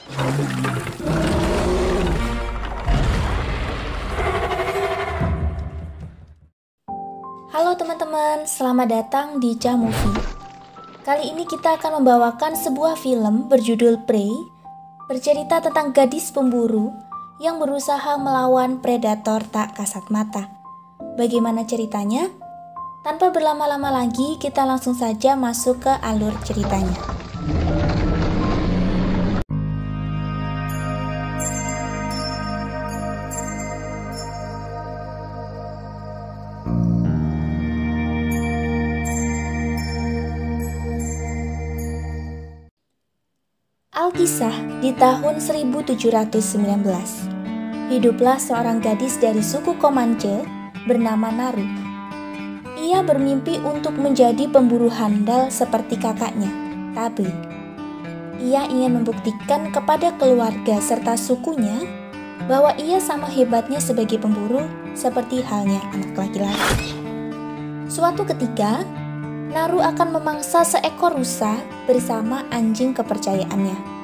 Halo teman-teman, selamat datang di Cha Movie. Kali ini kita akan membawakan sebuah film berjudul Prey, bercerita tentang gadis pemburu yang berusaha melawan predator tak kasat mata. Bagaimana ceritanya? Tanpa berlama-lama lagi, kita langsung saja masuk ke alur ceritanya. Alkisah di tahun 1719. Hiduplah seorang gadis dari suku Comanche bernama Naru. Ia bermimpi untuk menjadi pemburu handal seperti kakaknya, Tabe. Ia ingin membuktikan kepada keluarga serta sukunya bahwa ia sama hebatnya sebagai pemburu seperti halnya anak laki-laki. Suatu ketika, Naru akan memangsa seekor rusa bersama anjing kepercayaannya.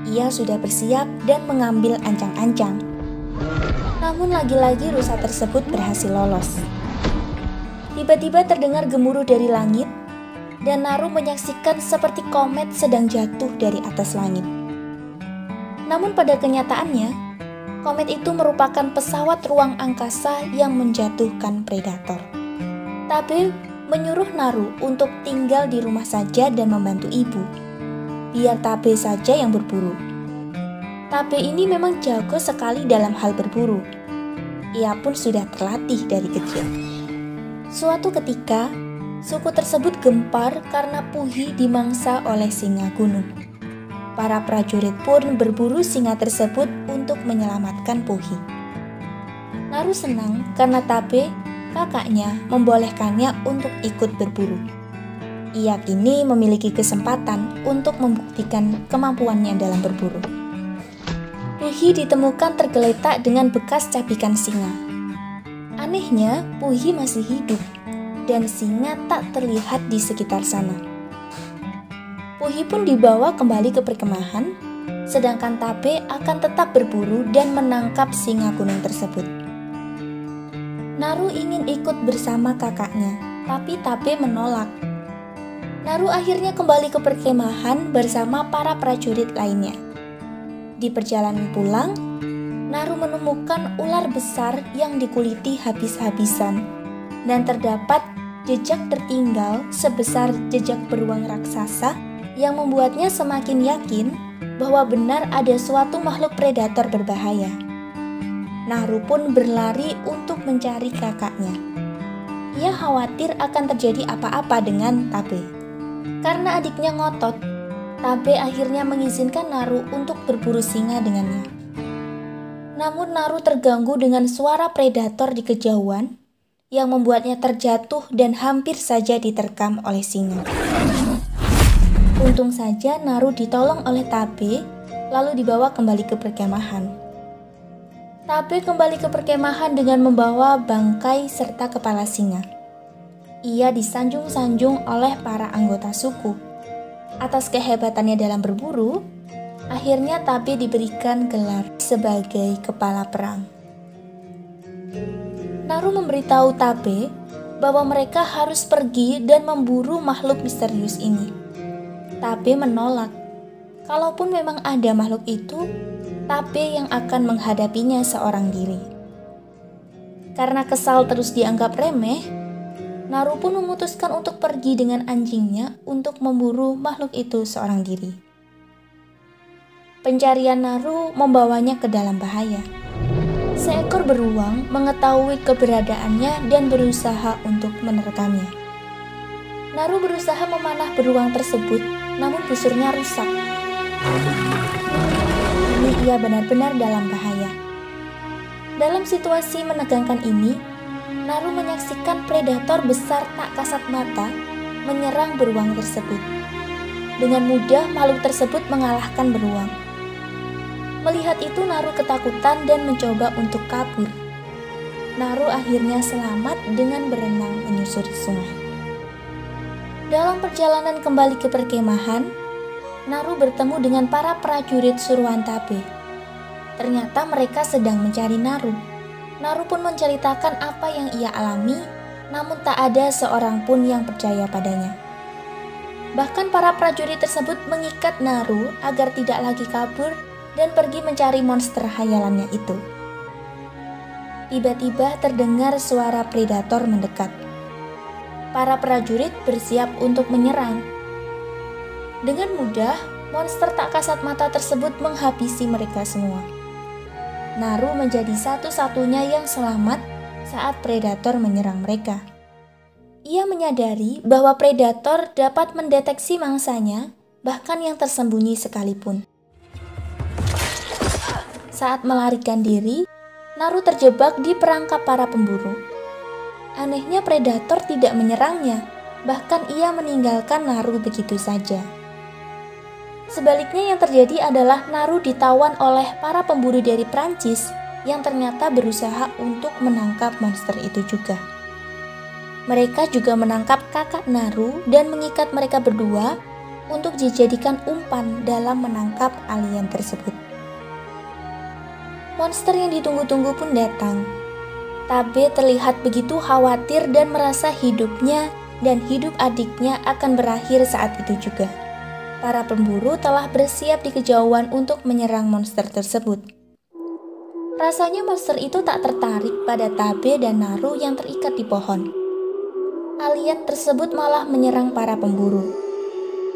Ia sudah bersiap dan mengambil ancang-ancang. Namun lagi-lagi rusa tersebut berhasil lolos. Tiba-tiba terdengar gemuruh dari langit dan Naru menyaksikan seperti komet sedang jatuh dari atas langit. Namun pada kenyataannya, komet itu merupakan pesawat ruang angkasa yang menjatuhkan predator. Tabe menyuruh Naru untuk tinggal di rumah saja dan membantu ibu. Biar Tabe saja yang berburu. Tabe ini memang jago sekali dalam hal berburu. Ia pun sudah terlatih dari kecil. Suatu ketika, suku tersebut gempar karena Puhi dimangsa oleh singa gunung. Para prajurit pun berburu singa tersebut untuk menyelamatkan Puhi. Naru senang karena Tabe, kakaknya, membolehkannya untuk ikut berburu. Ia kini memiliki kesempatan untuk membuktikan kemampuannya dalam berburu. Puhi ditemukan tergeletak dengan bekas cabikan singa. Anehnya, Puhi masih hidup dan singa tak terlihat di sekitar sana. Puhi pun dibawa kembali ke perkemahan, sedangkan Tabe akan tetap berburu dan menangkap singa gunung tersebut. Naru ingin ikut bersama kakaknya, tapi Tabe menolak. Naru akhirnya kembali ke perkemahan bersama para prajurit lainnya. Di perjalanan pulang, Naru menemukan ular besar yang dikuliti habis-habisan dan terdapat jejak tertinggal sebesar jejak beruang raksasa yang membuatnya semakin yakin bahwa benar ada suatu makhluk predator berbahaya. Naru pun berlari untuk mencari kakaknya. Ia khawatir akan terjadi apa-apa dengan Tabe. Karena adiknya ngotot, Tabe akhirnya mengizinkan Naru untuk berburu singa dengannya. Namun Naru terganggu dengan suara predator di kejauhan yang membuatnya terjatuh dan hampir saja diterkam oleh singa. Untung saja Naru ditolong oleh Tabe, lalu dibawa kembali ke perkemahan. Tabe kembali ke perkemahan dengan membawa bangkai serta kepala singa. Ia disanjung-sanjung oleh para anggota suku. Atas kehebatannya dalam berburu, akhirnya Tabe diberikan gelar sebagai kepala perang. Naru memberitahu Tabe bahwa mereka harus pergi dan memburu makhluk misterius ini. Tabe menolak. Kalaupun memang ada makhluk itu, Tabe yang akan menghadapinya seorang diri. Karena kesal terus dianggap remeh, Naru pun memutuskan untuk pergi dengan anjingnya untuk memburu makhluk itu seorang diri. Pencarian Naru membawanya ke dalam bahaya. Seekor beruang mengetahui keberadaannya dan berusaha untuk menerkamnya. Naru berusaha memanah beruang tersebut, namun busurnya rusak. Ia benar-benar dalam bahaya. Dalam situasi menegangkan ini, Naru menyaksikan predator besar tak kasat mata menyerang beruang tersebut. Dengan mudah makhluk tersebut mengalahkan beruang. Melihat itu Naru ketakutan dan mencoba untuk kabur. Naru akhirnya selamat dengan berenang menyusuri sungai. Dalam perjalanan kembali ke perkemahan, Naru bertemu dengan para prajurit suruhan Tabe. Ternyata mereka sedang mencari Naru. Naru pun menceritakan apa yang ia alami, namun tak ada seorang pun yang percaya padanya. Bahkan para prajurit tersebut mengikat Naru agar tidak lagi kabur dan pergi mencari monster hayalannya itu. Tiba-tiba terdengar suara predator mendekat. Para prajurit bersiap untuk menyerang. Dengan mudah, monster tak kasat mata tersebut menghabisi mereka semua. Naru menjadi satu-satunya yang selamat saat predator menyerang mereka. Ia menyadari bahwa predator dapat mendeteksi mangsanya, bahkan yang tersembunyi sekalipun. Saat melarikan diri, Naru terjebak di perangkap para pemburu. Anehnya predator tidak menyerangnya, bahkan ia meninggalkan Naru begitu saja. Sebaliknya yang terjadi adalah Naru ditawan oleh para pemburu dari Prancis yang ternyata berusaha untuk menangkap monster itu juga. Mereka juga menangkap kakak Naru dan mengikat mereka berdua untuk dijadikan umpan dalam menangkap alien tersebut. Monster yang ditunggu-tunggu pun datang. Tabe terlihat begitu khawatir dan merasa hidupnya dan hidup adiknya akan berakhir saat itu juga. Para pemburu telah bersiap di kejauhan untuk menyerang monster tersebut. Rasanya monster itu tak tertarik pada Tabe dan Naru yang terikat di pohon. Alien tersebut malah menyerang para pemburu.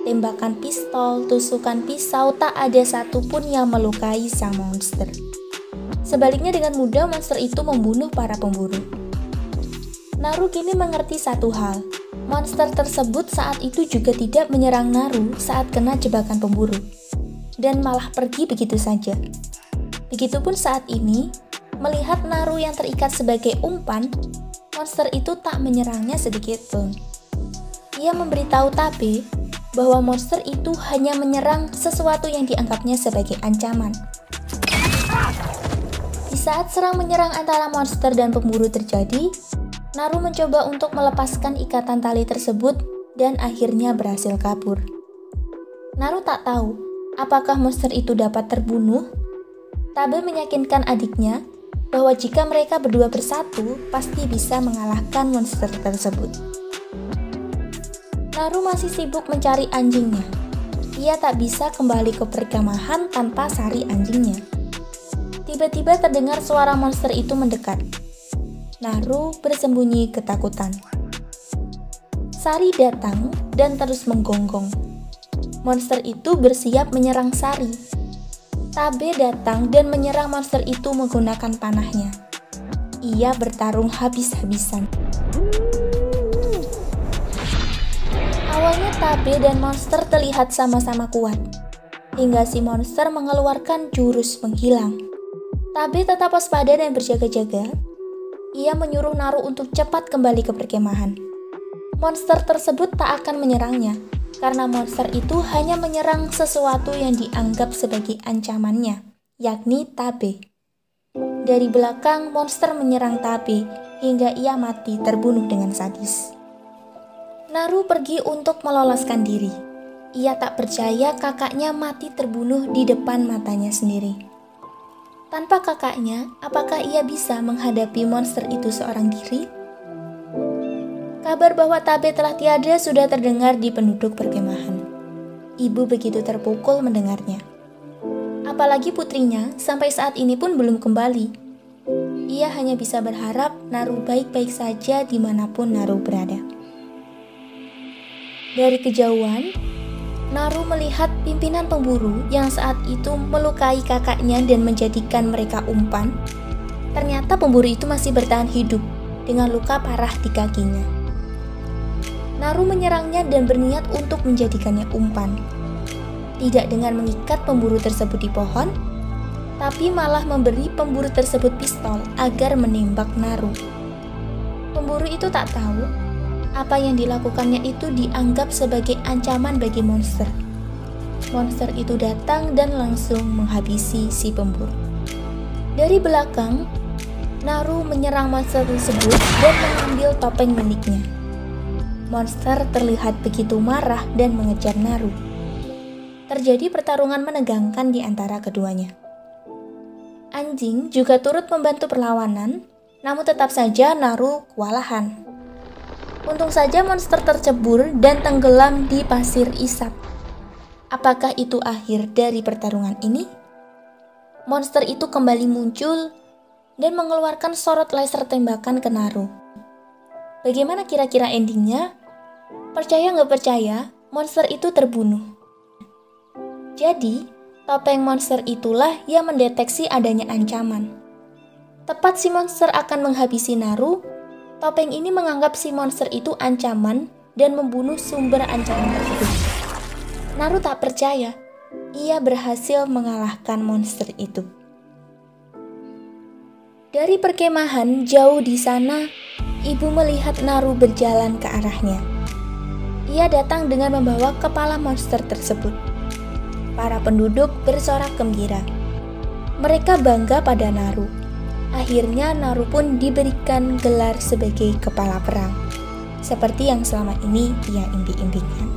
Tembakan pistol, tusukan pisau, tak ada satupun yang melukai sang monster. Sebaliknya dengan mudah monster itu membunuh para pemburu. Naru kini mengerti satu hal. Monster tersebut saat itu juga tidak menyerang Naru saat kena jebakan pemburu, dan malah pergi begitu saja. Begitupun saat ini, melihat Naru yang terikat sebagai umpan, monster itu tak menyerangnya sedikit pun. Ia memberitahu Tabe bahwa monster itu hanya menyerang sesuatu yang dianggapnya sebagai ancaman. Di saat serang menyerang antara monster dan pemburu terjadi, Naru mencoba untuk melepaskan ikatan tali tersebut dan akhirnya berhasil kabur. Naru tak tahu apakah monster itu dapat terbunuh. Tabe meyakinkan adiknya bahwa jika mereka berdua bersatu, pasti bisa mengalahkan monster tersebut. Naru masih sibuk mencari anjingnya. Ia tak bisa kembali ke perkemahan tanpa sari anjingnya. Tiba-tiba terdengar suara monster itu mendekat. Naru bersembunyi ketakutan. Sari datang dan terus menggonggong. Monster itu bersiap menyerang Sari. Tabe datang dan menyerang monster itu menggunakan panahnya. Ia bertarung habis-habisan. Awalnya Tabe dan monster terlihat sama-sama kuat, hingga si monster mengeluarkan jurus menghilang. Tabe tetap waspada dan berjaga-jaga. Ia menyuruh Naru untuk cepat kembali ke perkemahan. Monster tersebut tak akan menyerangnya, karena monster itu hanya menyerang sesuatu yang dianggap sebagai ancamannya, yakni Tabe. Dari belakang, monster menyerang Tabe hingga ia mati terbunuh dengan sadis. Naru pergi untuk meloloskan diri. Ia tak percaya kakaknya mati terbunuh di depan matanya sendiri. Tanpa kakaknya, apakah ia bisa menghadapi monster itu seorang diri? Kabar bahwa Tabe telah tiada sudah terdengar di penduduk perkemahan. Ibu begitu terpukul mendengarnya. Apalagi putrinya sampai saat ini pun belum kembali. Ia hanya bisa berharap Naru baik-baik saja dimanapun Naru berada. Dari kejauhan, Naru melihat pimpinan pemburu yang saat itu melukai kakaknya dan menjadikan mereka umpan. Ternyata pemburu itu masih bertahan hidup dengan luka parah di kakinya. Naru menyerangnya dan berniat untuk menjadikannya umpan. Tidak dengan mengikat pemburu tersebut di pohon, tapi malah memberi pemburu tersebut pistol agar menembak Naru. Pemburu itu tak tahu apa yang dilakukannya itu dianggap sebagai ancaman bagi monster. Monster itu datang dan langsung menghabisi si pemburu. Dari belakang, Naru menyerang monster tersebut dan mengambil topeng miliknya. Monster terlihat begitu marah dan mengejar Naru. Terjadi pertarungan menegangkan di antara keduanya. Anjing juga turut membantu perlawanan, namun tetap saja Naru kewalahan. Untung saja monster tercebur dan tenggelam di pasir isap. Apakah itu akhir dari pertarungan ini? Monster itu kembali muncul dan mengeluarkan sorot laser tembakan ke Naru. Bagaimana kira-kira endingnya? Percaya nggak percaya, monster itu terbunuh. Jadi, topeng monster itulah yang mendeteksi adanya ancaman. Tepat si monster akan menghabisi Naru, topeng ini menganggap si monster itu ancaman dan membunuh sumber ancaman tersebut. Naru tak percaya, ia berhasil mengalahkan monster itu. Dari perkemahan jauh di sana, ibu melihat Naru berjalan ke arahnya. Ia datang dengan membawa kepala monster tersebut. Para penduduk bersorak gembira. Mereka bangga pada Naru. Akhirnya Naru pun diberikan gelar sebagai kepala perang, seperti yang selama ini ia impi-impikan.